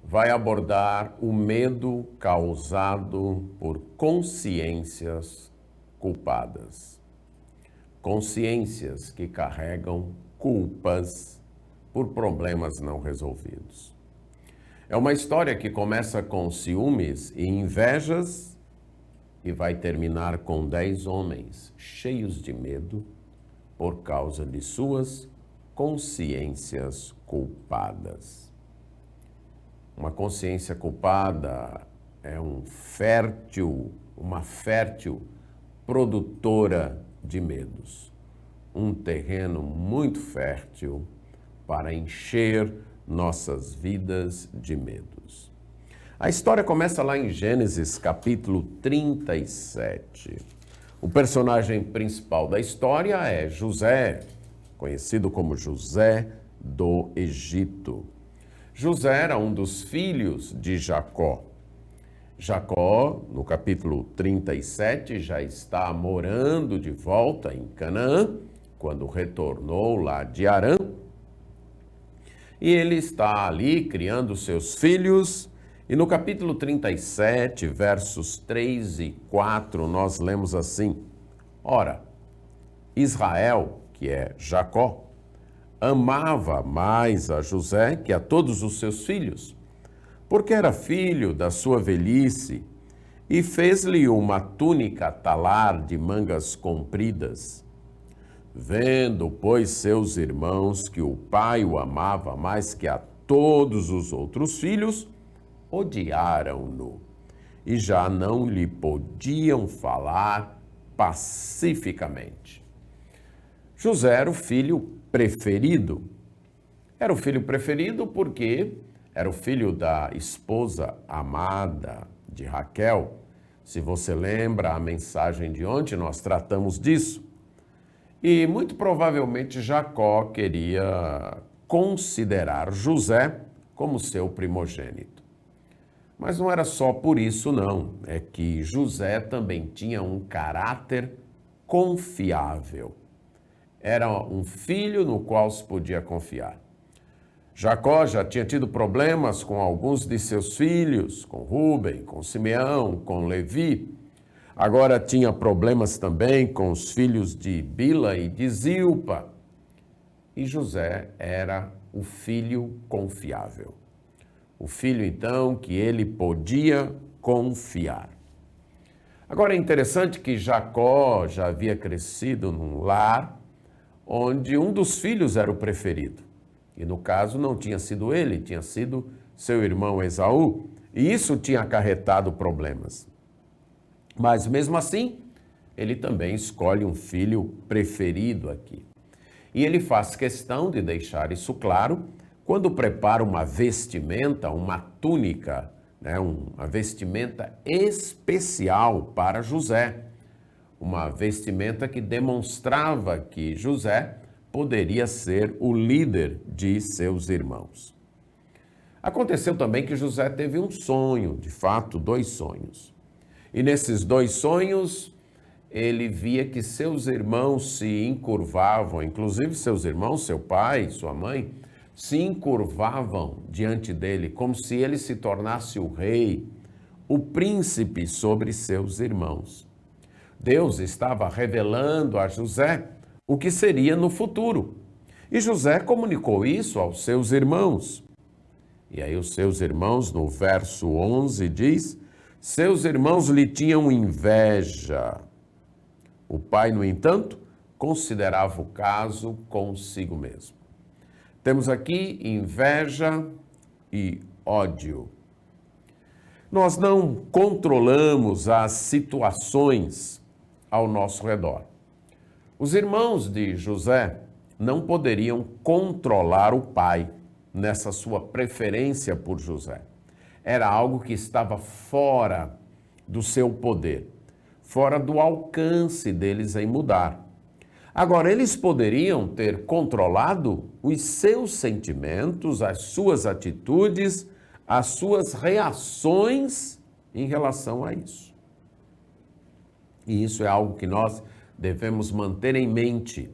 vai abordar o medo causado por consciências culpadas. Consciências que carregam culpas por problemas não resolvidos. É uma história que começa com ciúmes e invejas e vai terminar com 10 homens cheios de medo por causa de suas consciências culpadas. Uma consciência culpada é uma fértil produtora de medos. Um terreno muito fértil para encher nossas vidas de medos. A história começa lá em Gênesis capítulo 37. O personagem principal da história é José, conhecido como José do Egito. José era um dos filhos de Jacó. Jacó, no capítulo 37, já está morando de volta em Canaã, quando retornou lá de Harã. E ele está ali criando seus filhos. E no capítulo 37, versos 3 e 4, nós lemos assim: Ora, Israel, que é Jacó, amava mais a José que a todos os seus filhos, porque era filho da sua velhice, e fez-lhe uma túnica talar de mangas compridas. Vendo, pois, seus irmãos que o pai o amava mais que a todos os outros filhos, odiaram-no, e já não lhe podiam falar pacificamente. José era o filho preferido. Era o filho preferido porque era o filho da esposa amada de Raquel. Se você lembra a mensagem de ontem, nós tratamos disso. E muito provavelmente Jacó queria considerar José como seu primogênito. Mas não era só por isso, não. É que José também tinha um caráter confiável. Era um filho no qual se podia confiar. Jacó já tinha tido problemas com alguns de seus filhos, com Rúben, com Simeão, com Levi. Agora tinha problemas também com os filhos de Bila e de Zilpa. E José era o filho confiável. O filho, então, que ele podia confiar. Agora é interessante que Jacó já havia crescido num lar onde um dos filhos era o preferido. E no caso não tinha sido ele, tinha sido seu irmão Esaú. E isso tinha acarretado problemas. Mas mesmo assim, ele também escolhe um filho preferido aqui. E ele faz questão de deixar isso claro quando prepara uma vestimenta, uma túnica, uma vestimenta especial para José. Uma vestimenta que demonstrava que José poderia ser o líder de seus irmãos. Aconteceu também que José teve um sonho, de fato, 2 sonhos. E nesses 2 sonhos, ele via que seus irmãos se encurvavam, inclusive seus irmãos, seu pai, sua mãe, se encurvavam diante dele, como se ele se tornasse o rei, o príncipe sobre seus irmãos. Deus estava revelando a José o que seria no futuro. E José comunicou isso aos seus irmãos. E aí os seus irmãos, no verso 11, diz: seus irmãos lhe tinham inveja. O pai, no entanto, considerava o caso consigo mesmo. Temos aqui inveja e ódio. Nós não controlamos as situações ao nosso redor. Os irmãos de José não poderiam controlar o pai nessa sua preferência por José. Era algo que estava fora do seu poder, fora do alcance deles em mudar. Agora, eles poderiam ter controlado os seus sentimentos, as suas atitudes, as suas reações em relação a isso. E isso é algo que nós devemos manter em mente.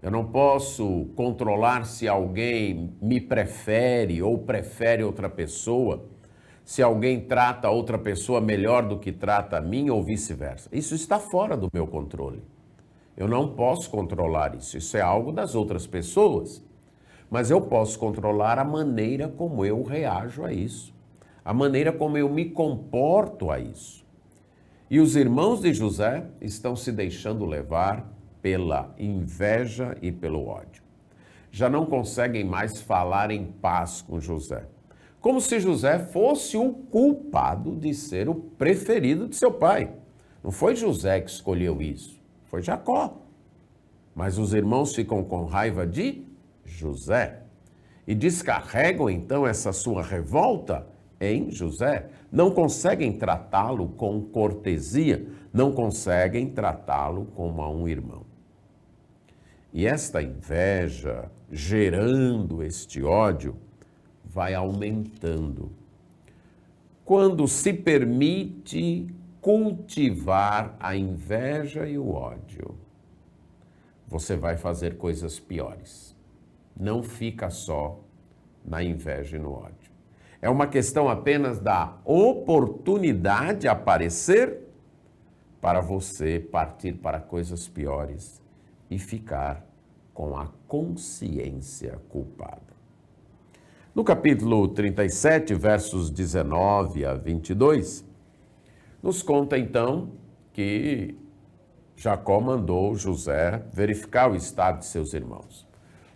Eu não posso controlar se alguém me prefere ou prefere outra pessoa, se alguém trata outra pessoa melhor do que trata a mim ou vice-versa. Isso está fora do meu controle. Eu não posso controlar isso. Isso é algo das outras pessoas. Mas eu posso controlar a maneira como eu reajo a isso, a maneira como eu me comporto a isso. E os irmãos de José estão se deixando levar pela inveja e pelo ódio. Já não conseguem mais falar em paz com José. Como se José fosse o culpado de ser o preferido de seu pai. Não foi José que escolheu isso, foi Jacó. Mas os irmãos ficam com raiva de José e descarregam então essa sua revolta em José. Não conseguem tratá-lo com cortesia, não conseguem tratá-lo como a um irmão. E esta inveja, gerando este ódio, vai aumentando. Quando se permite cultivar a inveja e o ódio, você vai fazer coisas piores. Não fica só na inveja e no ódio. É uma questão apenas da oportunidade aparecer para você partir para coisas piores e ficar com a consciência culpada. No capítulo 37, versos 19 a 22, nos conta então que Jacó mandou José verificar o estado de seus irmãos.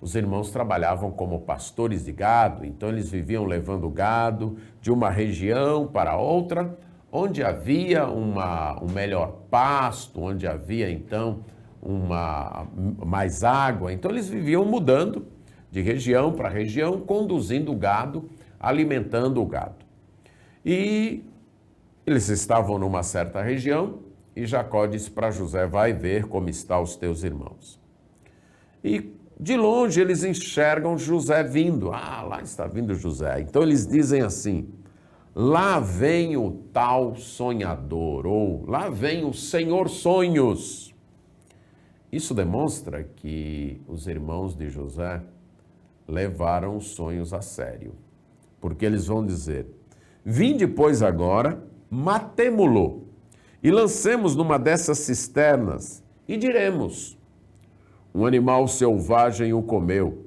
Os irmãos trabalhavam como pastores de gado, então eles viviam levando gado de uma região para outra, onde havia um melhor pasto, onde havia então mais água. Então eles viviam mudando de região para região, conduzindo o gado, alimentando o gado. E eles estavam numa certa região e Jacó disse para José: vai ver como estão os teus irmãos. E de longe eles enxergam José vindo. Ah, lá está vindo José. Então eles dizem assim: lá vem o tal sonhador, ou lá vem o Senhor Sonhos. Isso demonstra que os irmãos de José levaram os sonhos a sério. Porque eles vão dizer: vinde, pois, agora, matemo-lo e lancemos numa dessas cisternas e diremos: um animal selvagem o comeu,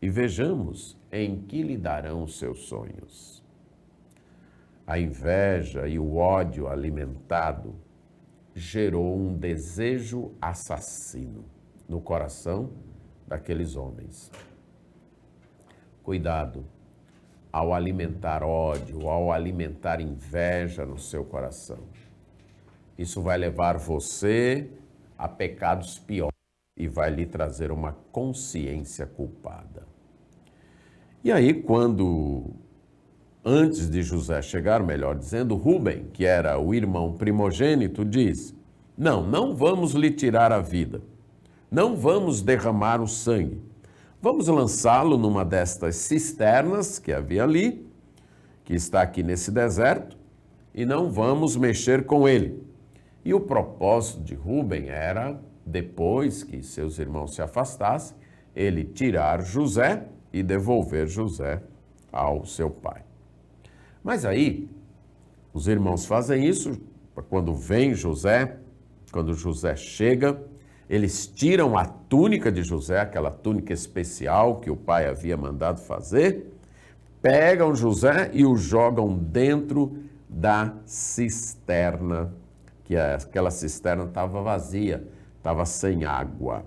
e vejamos em que lhe darão os seus sonhos. A inveja e o ódio alimentado gerou um desejo assassino no coração daqueles homens. Cuidado ao alimentar ódio, ao alimentar inveja no seu coração. Isso vai levar você a pecados piores e vai lhe trazer uma consciência culpada. E aí, antes de José chegar, melhor dizendo, Rúben, que era o irmão primogênito, diz: não vamos lhe tirar a vida, não vamos derramar o sangue, vamos lançá-lo numa destas cisternas que havia ali, que está aqui nesse deserto, e não vamos mexer com ele. E o propósito de Rúben era, depois que seus irmãos se afastassem, ele tirar José e devolver José ao seu pai. Mas aí, os irmãos fazem isso, quando vem José, quando José chega, eles tiram a túnica de José, aquela túnica especial que o pai havia mandado fazer, pegam José e o jogam dentro da cisterna, que aquela cisterna estava vazia, estava sem água.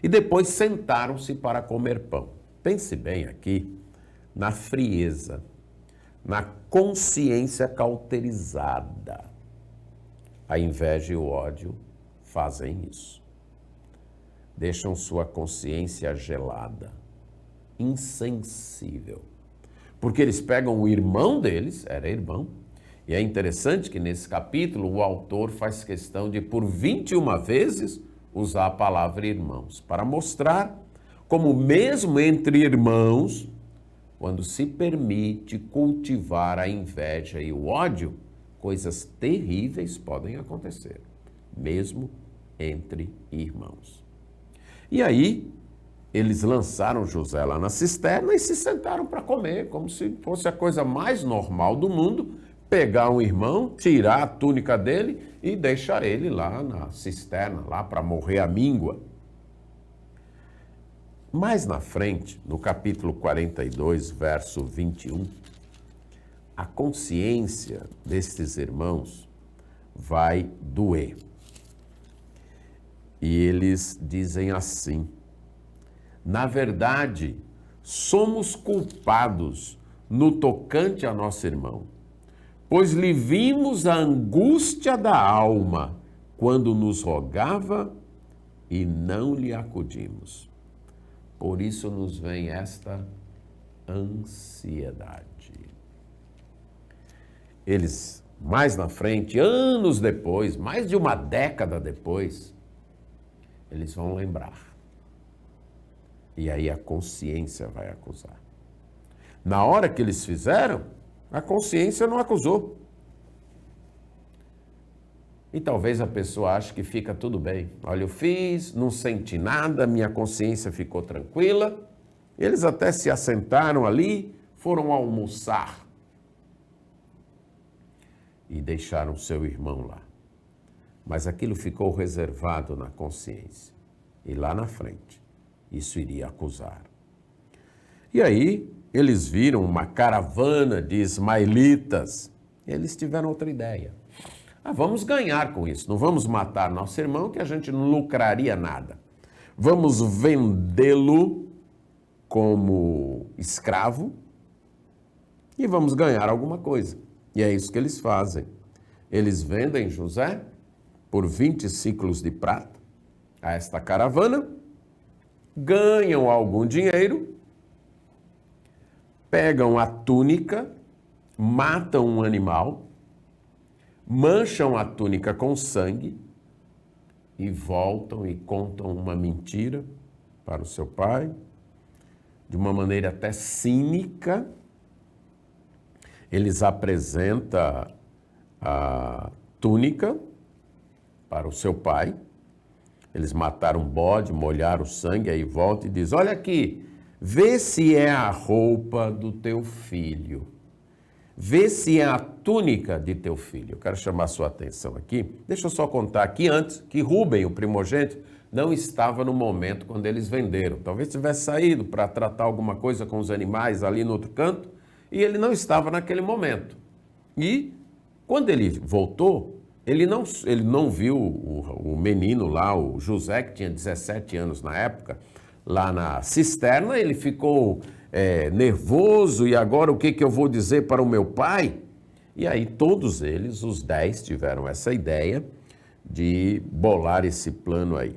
E depois sentaram-se para comer pão. Pense bem aqui na frieza, na consciência cauterizada. A inveja e o ódio fazem isso. Deixam sua consciência gelada, insensível. Porque eles pegam o irmão deles, era irmão, e é interessante que nesse capítulo o autor faz questão de, por 21 vezes, usar a palavra irmãos, para mostrar como mesmo entre irmãos, quando se permite cultivar a inveja e o ódio, coisas terríveis podem acontecer, mesmo entre irmãos. E aí, eles lançaram José lá na cisterna e se sentaram para comer, como se fosse a coisa mais normal do mundo, pegar um irmão, tirar a túnica dele e deixar ele lá na cisterna, lá para morrer à míngua. Mais na frente, no capítulo 42, verso 21, a consciência destes irmãos vai doer. E eles dizem assim: na verdade, somos culpados no tocante a nosso irmão, pois lhe vimos a angústia da alma quando nos rogava e não lhe acudimos. Por isso nos vem esta ansiedade. Eles, mais na frente, anos depois, mais de uma década depois, eles vão lembrar. E aí a consciência vai acusar. Na hora que eles fizeram, a consciência não acusou. E talvez a pessoa ache que fica tudo bem. Olha, eu fiz, não senti nada, minha consciência ficou tranquila. Eles até se assentaram ali, foram almoçar. E deixaram seu irmão lá. Mas aquilo ficou reservado na consciência. E lá na frente, isso iria acusar. E aí, eles viram uma caravana de ismaelitas. Eles tiveram outra ideia. Vamos ganhar com isso. Não vamos matar nosso irmão, que a gente não lucraria nada. Vamos vendê-lo como escravo e vamos ganhar alguma coisa. E é isso que eles fazem. Eles vendem José por 20 ciclos de prata a esta caravana, ganham algum dinheiro, pegam a túnica, matam um animal, mancham a túnica com sangue e voltam e contam uma mentira para o seu pai, de uma maneira até cínica. Eles apresentam a túnica para o seu pai. Eles mataram um bode, molharam o sangue, aí volta e diz: olha aqui, vê se é a roupa do teu filho. Vê se é a túnica de teu filho. Eu quero chamar a sua atenção aqui. Deixa eu só contar aqui antes que Rúben, o primogênito, não estava no momento quando eles venderam. Talvez tivesse saído para tratar alguma coisa com os animais ali no outro canto, e ele não estava naquele momento. E quando ele voltou, ele não viu o menino lá, o José, que tinha 17 anos na época, lá na cisterna. Ele ficou nervoso, e agora o que eu vou dizer para o meu pai? E aí todos eles, os 10, tiveram essa ideia de bolar esse plano aí.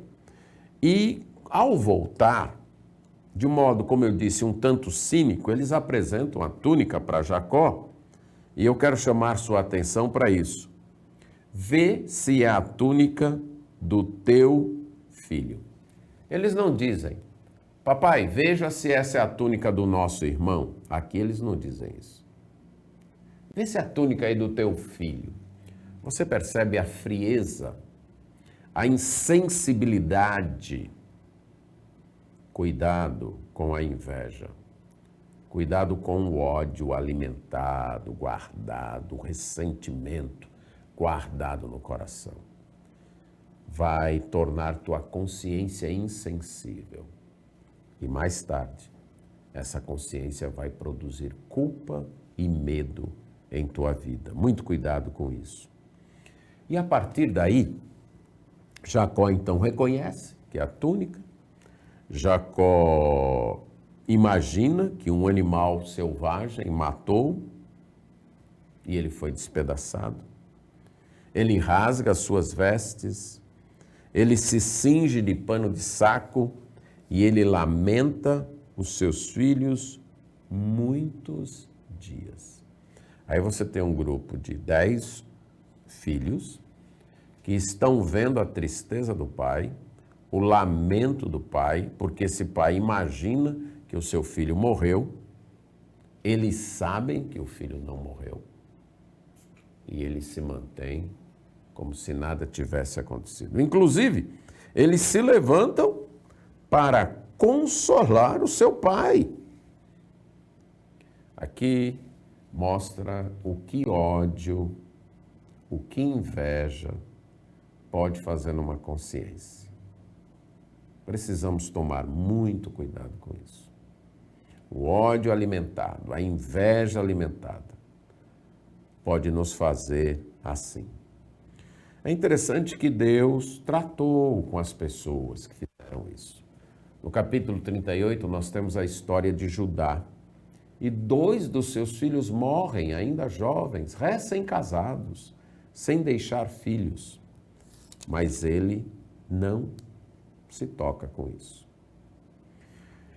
E ao voltar, de modo, como eu disse, um tanto cínico, eles apresentam a túnica para Jacó, e eu quero chamar sua atenção para isso. Vê se é a túnica do teu filho. Eles não dizem: papai, veja se essa é a túnica do nosso irmão. Aqui eles não dizem isso. Vê se é a túnica aí do teu filho. Você percebe a frieza, a insensibilidade. Cuidado com a inveja. Cuidado com o ódio alimentado, guardado, o ressentimento guardado no coração. Vai tornar tua consciência insensível. E mais tarde, essa consciência vai produzir culpa e medo em tua vida. Muito cuidado com isso. E a partir daí, Jacó então reconhece que é a túnica. Jacó imagina que um animal selvagem matou e ele foi despedaçado. Ele rasga as suas vestes, ele se cinge de pano de saco e ele lamenta os seus filhos muitos dias. Aí você tem um grupo de 10 filhos que estão vendo a tristeza do pai, o lamento do pai, porque esse pai imagina que o seu filho morreu, eles sabem que o filho não morreu e eles se mantêm como se nada tivesse acontecido. Inclusive, eles se levantam para consolar o seu pai. Aqui mostra o que ódio, o que inveja pode fazer numa consciência. Precisamos tomar muito cuidado com isso. O ódio alimentado, a inveja alimentada, pode nos fazer assim. É interessante que Deus tratou com as pessoas que fizeram isso. No capítulo 38, nós temos a história de Judá. E 2 dos seus filhos morrem ainda jovens, recém-casados, sem deixar filhos. Mas ele não se toca com isso.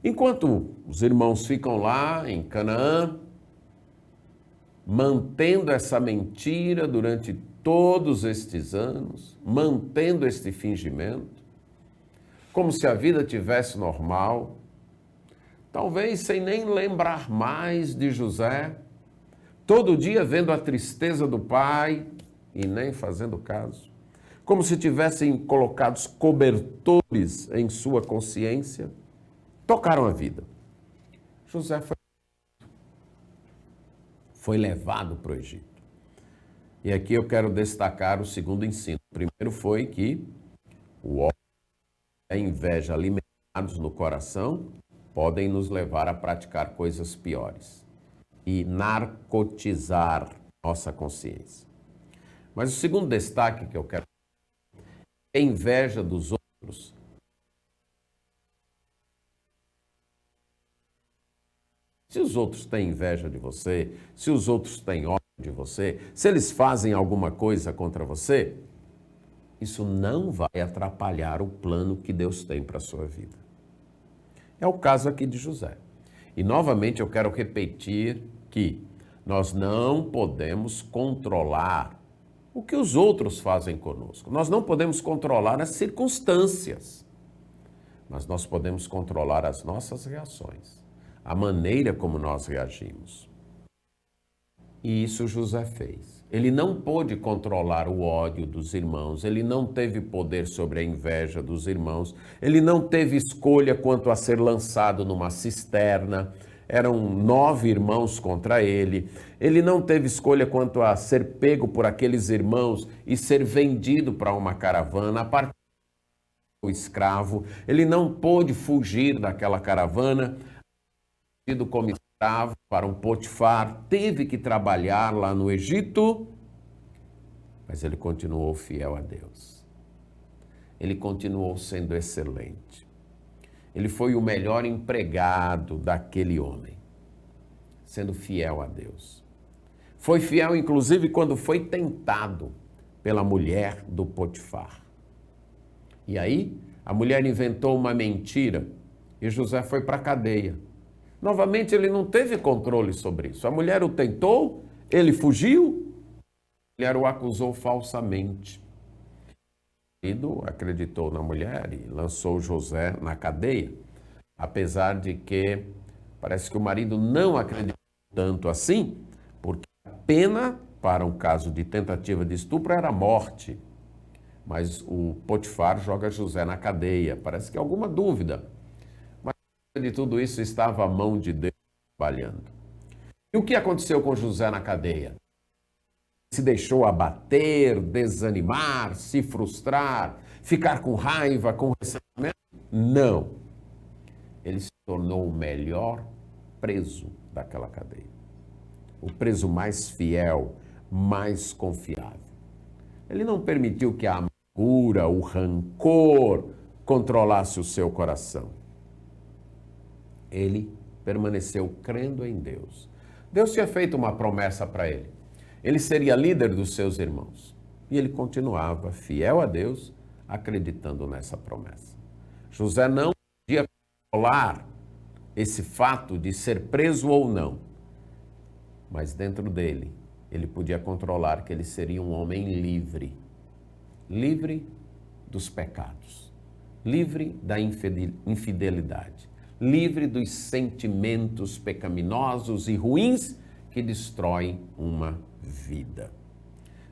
Enquanto os irmãos ficam lá em Canaã, mantendo essa mentira durante todos estes anos, mantendo este fingimento, como se a vida tivesse normal, talvez sem nem lembrar mais de José, todo dia vendo a tristeza do pai e nem fazendo caso, como se tivessem colocados cobertores em sua consciência, tocaram a vida. José foi levado para o Egito. E aqui eu quero destacar o segundo ensino. O primeiro foi que o ódio e a inveja alimentados no coração podem nos levar a praticar coisas piores e narcotizar nossa consciência. Mas o segundo destaque que eu quero é a inveja dos outros. Se os outros têm inveja de você, se os outros têm ódio de você, se eles fazem alguma coisa contra você, isso não vai atrapalhar o plano que Deus tem para a sua vida. É o caso aqui de José. E novamente eu quero repetir que nós não podemos controlar o que os outros fazem conosco. Nós não podemos controlar as circunstâncias, mas nós podemos controlar as nossas reações, a maneira como nós reagimos. E isso José fez. Ele não pôde controlar o ódio dos irmãos, ele não teve poder sobre a inveja dos irmãos, ele não teve escolha quanto a ser lançado numa cisterna, eram 9 irmãos contra ele, ele não teve escolha quanto a ser pego por aqueles irmãos e ser vendido para uma caravana, a partir do escravo, ele não pôde fugir daquela caravana, como escravo para um Potifar, teve que trabalhar lá no Egito, mas ele continuou fiel a Deus. Ele continuou sendo excelente. Ele foi o melhor empregado daquele homem, sendo fiel a Deus. Foi fiel, inclusive, quando foi tentado pela mulher do Potifar. E aí, a mulher inventou uma mentira e José foi para a cadeia. Novamente, ele não teve controle sobre isso. A mulher o tentou, ele fugiu, a mulher o acusou falsamente. O marido acreditou na mulher e lançou José na cadeia, apesar de que parece que o marido não acreditou tanto assim, porque a pena para um caso de tentativa de estupro era morte. Mas o Potifar joga José na cadeia. Parece que há alguma dúvida. De tudo isso estava a mão de Deus trabalhando. E o que aconteceu com José na cadeia? Se deixou abater, desanimar, se frustrar, ficar com raiva, com ressentimento? Não. Ele se tornou o melhor preso daquela cadeia. O preso mais fiel, mais confiável. Ele não permitiu que a amargura, o rancor controlasse o seu coração. Ele permaneceu crendo em Deus. Deus tinha feito uma promessa para ele. Ele seria líder dos seus irmãos. E ele continuava fiel a Deus, acreditando nessa promessa. José não podia controlar esse fato de ser preso ou não. Mas dentro dele, ele podia controlar que ele seria um homem livre. Livre dos pecados. Livre da infidelidade. Livre dos sentimentos pecaminosos e ruins que destroem uma vida.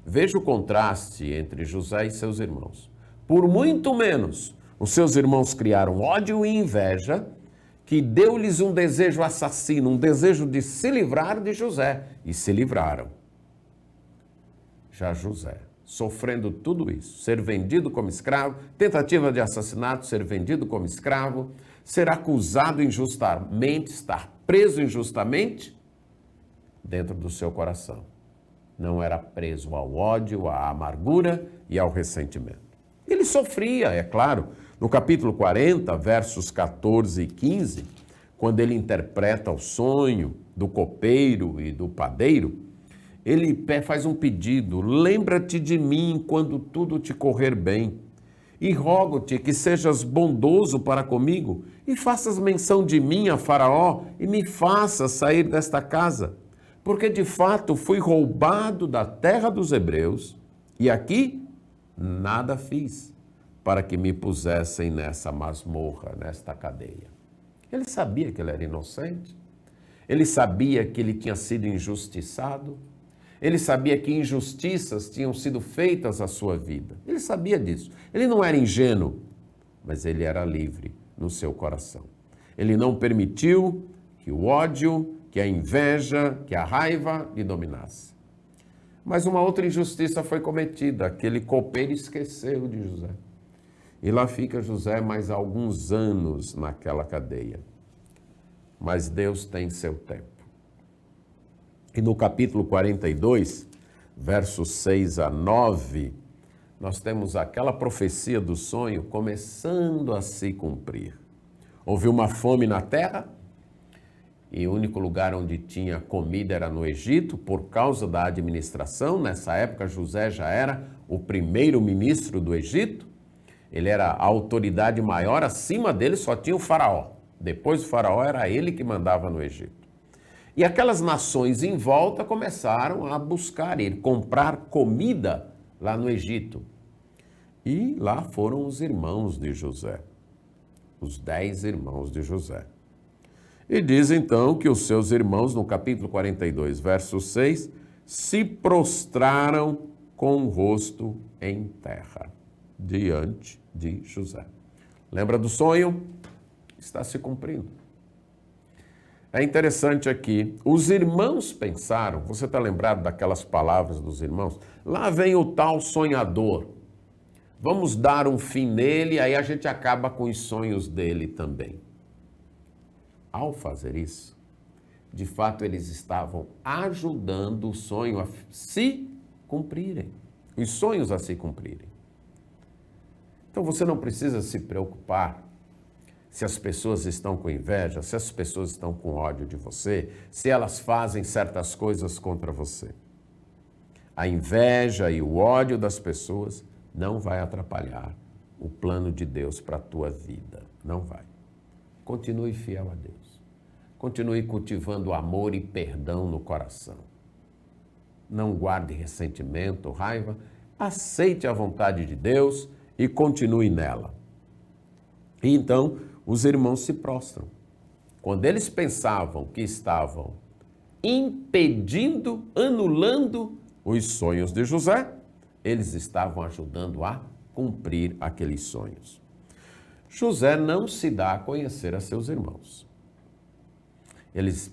Veja o contraste entre José e seus irmãos. Por muito menos, Os seus irmãos criaram ódio e inveja, que deu-lhes um desejo assassino, um desejo de se livrar de José. E se livraram. Já José, sofrendo tudo isso, ser vendido como escravo, tentativa de assassinato, ser vendido como escravo, ser acusado injustamente, estar preso injustamente, dentro do seu coração. Não era preso ao ódio, à amargura e ao ressentimento. Ele sofria, é claro. No capítulo 40, versos 14 e 15, quando ele interpreta o sonho do copeiro e do padeiro, ele faz um pedido: lembra-te de mim quando tudo te correr bem, e rogo-te que sejas bondoso para comigo, e faças menção de mim a Faraó, e me faças sair desta casa, porque de fato fui roubado da terra dos hebreus, e aqui nada fiz para que me pusessem nessa masmorra, nesta cadeia. Ele sabia que ele era inocente, ele sabia que ele tinha sido injustiçado, ele sabia que injustiças tinham sido feitas à sua vida. Ele sabia disso. Ele não era ingênuo, mas ele era livre no seu coração. Ele não permitiu que o ódio, que a inveja, que a raiva lhe dominasse. Mas uma outra injustiça foi cometida. Aquele copeiro esqueceu de José. E lá fica José mais alguns anos naquela cadeia. Mas Deus tem seu tempo. E no capítulo 42, versos 6 a 9, nós temos aquela profecia do sonho começando a se cumprir. Houve uma fome na terra, e o único lugar onde tinha comida era no Egito, por causa da administração. Nessa época, José já era o primeiro-ministro do Egito. Ele era a autoridade maior, acima dele só tinha o faraó. Depois do faraó era ele que mandava no Egito. E aquelas nações em volta começaram a buscar ele, comprar comida lá no Egito. E lá foram os irmãos de José, os 10 irmãos de José. E diz então que os seus irmãos, no capítulo 42, verso 6, se prostraram com o rosto em terra, diante de José. Lembra do sonho? Está se cumprindo. É interessante aqui, os irmãos pensaram, você está lembrado daquelas palavras dos irmãos? Lá vem o tal sonhador, vamos dar um fim nele, aí a gente acaba com os sonhos dele também. Ao fazer isso, de fato eles estavam ajudando o sonho a se cumprirem, os sonhos a se cumprirem. Então você não precisa se preocupar se as pessoas estão com inveja, se as pessoas estão com ódio de você, se elas fazem certas coisas contra você. A inveja e o ódio das pessoas não vai atrapalhar o plano de Deus para a tua vida. Não vai. Continue fiel a Deus. Continue cultivando amor e perdão no coração. Não guarde ressentimento, raiva. Aceite a vontade de Deus e continue nela. E então, os irmãos se prostram. Quando eles pensavam que estavam impedindo, anulando os sonhos de José, eles estavam ajudando a cumprir aqueles sonhos. José não se dá a conhecer a seus irmãos.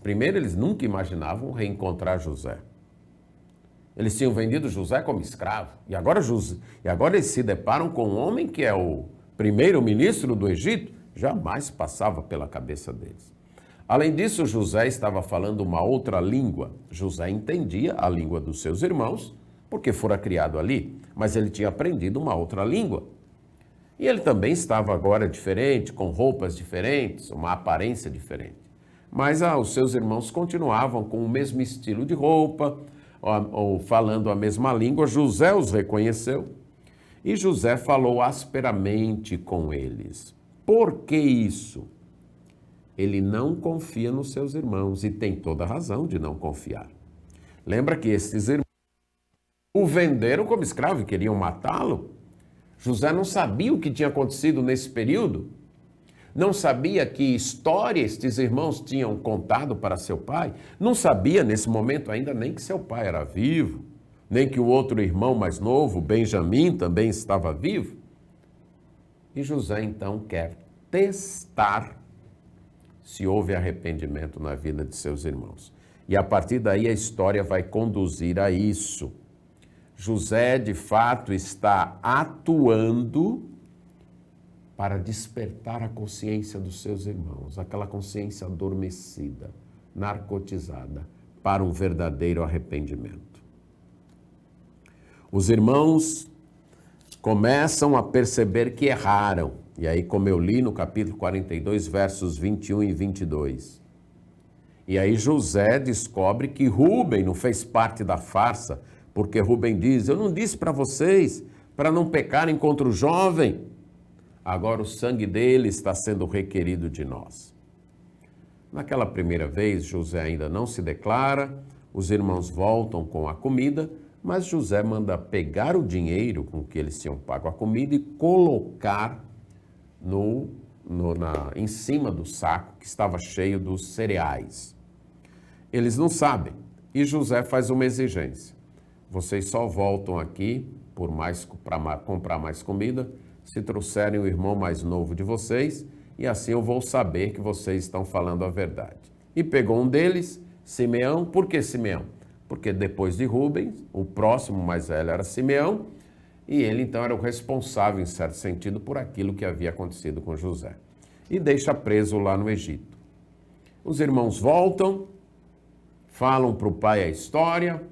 Primeiro, eles nunca imaginavam reencontrar José. Eles tinham vendido José como escravo. E agora eles se deparam com um homem que é o primeiro-ministro do Egito. Jamais passava pela cabeça deles. Além disso, José estava falando uma outra língua. José entendia a língua dos seus irmãos, porque fora criado ali, mas ele tinha aprendido uma outra língua. E ele também estava agora diferente, com roupas diferentes, uma aparência diferente. Mas os seus irmãos continuavam com o mesmo estilo de roupa, ou falando a mesma língua. José os reconheceu e José falou asperamente com eles. Por que isso? Ele não confia nos seus irmãos e tem toda a razão de não confiar. Lembra que esses irmãos o venderam como escravo e queriam matá-lo? José não sabia o que tinha acontecido nesse período. Não sabia que história estes irmãos tinham contado para seu pai. Não sabia nesse momento ainda nem que seu pai era vivo, nem que o outro irmão mais novo, Benjamim, também estava vivo. E José então quer testar se houve arrependimento na vida de seus irmãos. E a partir daí a história vai conduzir a isso. José, de fato, está atuando para despertar a consciência dos seus irmãos, aquela consciência adormecida, narcotizada, para um verdadeiro arrependimento. Os irmãos começam a perceber que erraram. E aí, como eu li no capítulo 42, versos 21 e 22. E aí José descobre que Rúben não fez parte da farsa, porque Rúben diz, eu não disse para vocês, para não pecarem contra o jovem. Agora o sangue dele está sendo requerido de nós. Naquela primeira vez, José ainda não se declara, os irmãos voltam com a comida, mas José manda pegar o dinheiro com que eles tinham pago a comida e colocar em cima do saco que estava cheio dos cereais. Eles não sabem e José faz uma exigência. Vocês só voltam aqui para comprar mais comida se trouxerem o irmão mais novo de vocês, e assim eu vou saber que vocês estão falando a verdade. E pegou um deles, Simeão. Por que Simeão? Porque depois de Rubens, o próximo mais velho era Simeão, e ele então era o responsável, em certo sentido, por aquilo que havia acontecido com José. E deixa preso lá no Egito. Os irmãos voltam, falam para o pai a história,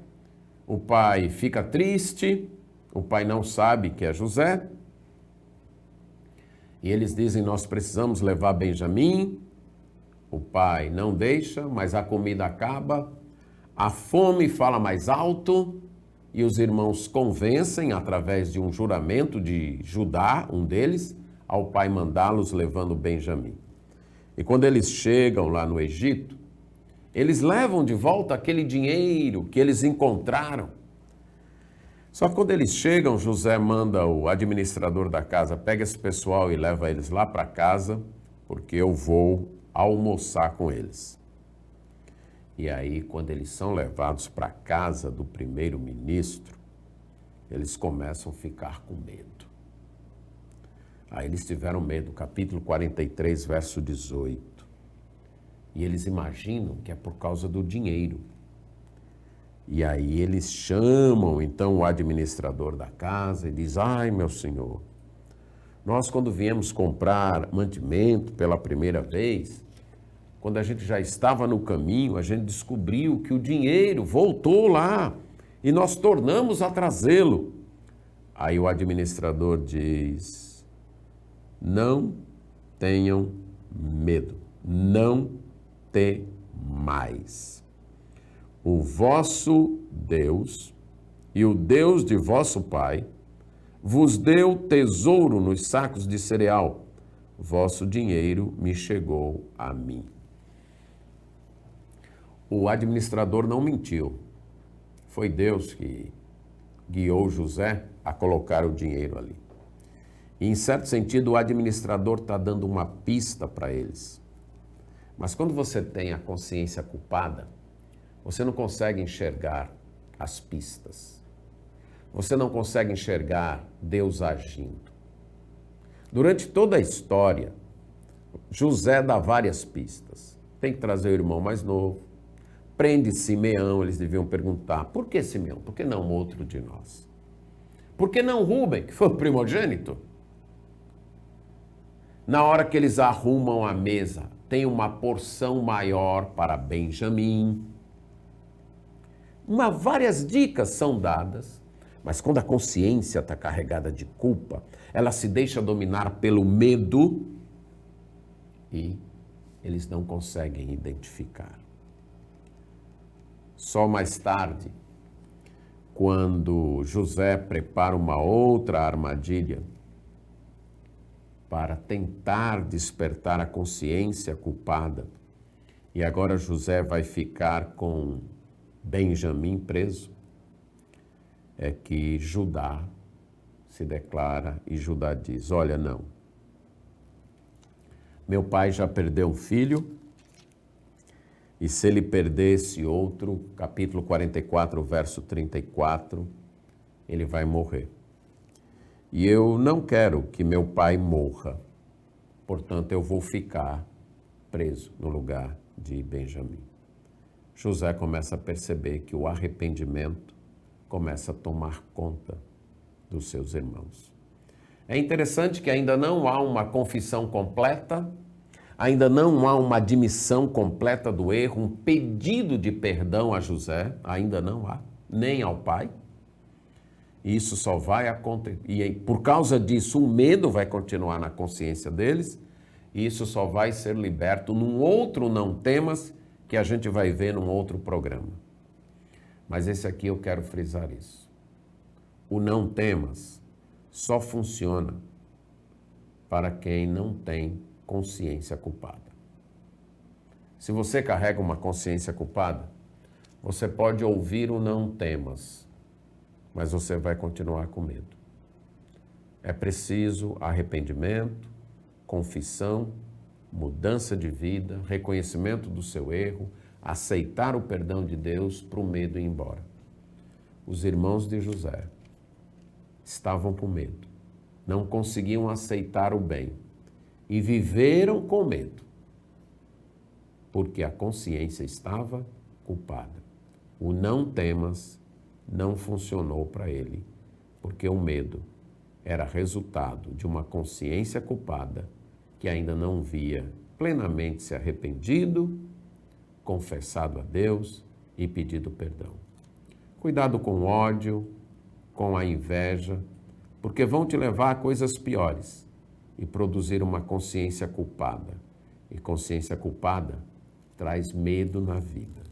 o pai fica triste, o pai não sabe que é José, e eles dizem, nós precisamos levar Benjamim. O pai não deixa, mas a comida acaba, a fome fala mais alto, e os irmãos convencem, através de um juramento de Judá, um deles, ao pai mandá-los levando Benjamim. E quando eles chegam lá no Egito, eles levam de volta aquele dinheiro que eles encontraram. Só que quando eles chegam, José manda o administrador da casa, pega esse pessoal e leva eles lá para casa, porque eu vou almoçar com eles. E aí, quando eles são levados para a casa do primeiro-ministro, eles começam a ficar com medo. Aí eles tiveram medo, capítulo 43, verso 18. E eles imaginam que é por causa do dinheiro. E aí eles chamam então o administrador da casa e diz, ai meu senhor, nós quando viemos comprar mantimento pela primeira vez, quando a gente já estava no caminho, a gente descobriu que o dinheiro voltou lá e nós tornamos a trazê-lo. Aí o administrador diz, não tenham medo, não temais. O vosso Deus e o Deus de vosso pai vos deu tesouro nos sacos de cereal. Vosso dinheiro me chegou a mim. O administrador não mentiu. Foi Deus que guiou José a colocar o dinheiro ali. E, em certo sentido, o administrador está dando uma pista para eles. Mas quando você tem a consciência culpada, você não consegue enxergar as pistas. Você não consegue enxergar Deus agindo. Durante toda a história, José dá várias pistas. Tem que trazer o irmão mais novo. Prende Simeão, eles deviam perguntar, por que Simeão? Por que não outro de nós? Por que não Rúben, que foi o primogênito? Na hora que eles arrumam a mesa, tem uma porção maior para Benjamim. Várias dicas são dadas, mas quando a consciência está carregada de culpa, ela se deixa dominar pelo medo e eles não conseguem identificar. Só mais tarde, quando José prepara uma outra armadilha para tentar despertar a consciência culpada, e agora José vai ficar com Benjamim preso, é que Judá se declara e Judá diz, olha, não, meu pai já perdeu um filho, e se ele perder esse outro, capítulo 44, verso 34, ele vai morrer. e eu não quero que meu pai morra. Portanto, eu vou ficar preso no lugar de Benjamim. José começa a perceber que o arrependimento começa a tomar conta dos seus irmãos. É interessante que ainda não há uma confissão completa, ainda não há uma admissão completa do erro, um pedido de perdão a José, ainda não há, nem ao pai. E isso só vai acontecer, e por causa disso o medo vai continuar na consciência deles, e isso só vai ser liberto num outro não temas que a gente vai ver num outro programa. Mas esse aqui eu quero frisar isso. O não temas só funciona para quem não tem consciência culpada. Se você carrega uma consciência culpada, você pode ouvir o não temas, mas você vai continuar com medo. É preciso arrependimento, confissão, mudança de vida, reconhecimento do seu erro, aceitar o perdão de Deus para o medo ir embora. Os irmãos de José estavam com medo, não conseguiam aceitar o bem e viveram com medo, porque a consciência estava culpada. O não temas não funcionou para ele, porque o medo era resultado de uma consciência culpada que ainda não via plenamente se arrependido, confessado a Deus e pedido perdão. Cuidado com o ódio, com a inveja, porque vão te levar a coisas piores e produzir uma consciência culpada. E consciência culpada traz medo na vida.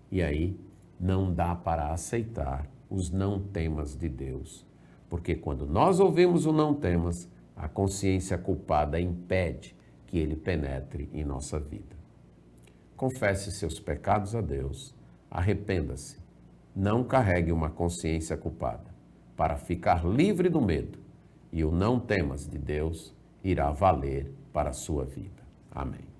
E aí não dá para aceitar os não temas de Deus. Porque quando nós ouvimos o não temas, a consciência culpada impede que ele penetre em nossa vida. Confesse seus pecados a Deus, arrependa-se, não carregue uma consciência culpada, para ficar livre do medo, e o não temas de Deus irá valer para a sua vida. Amém.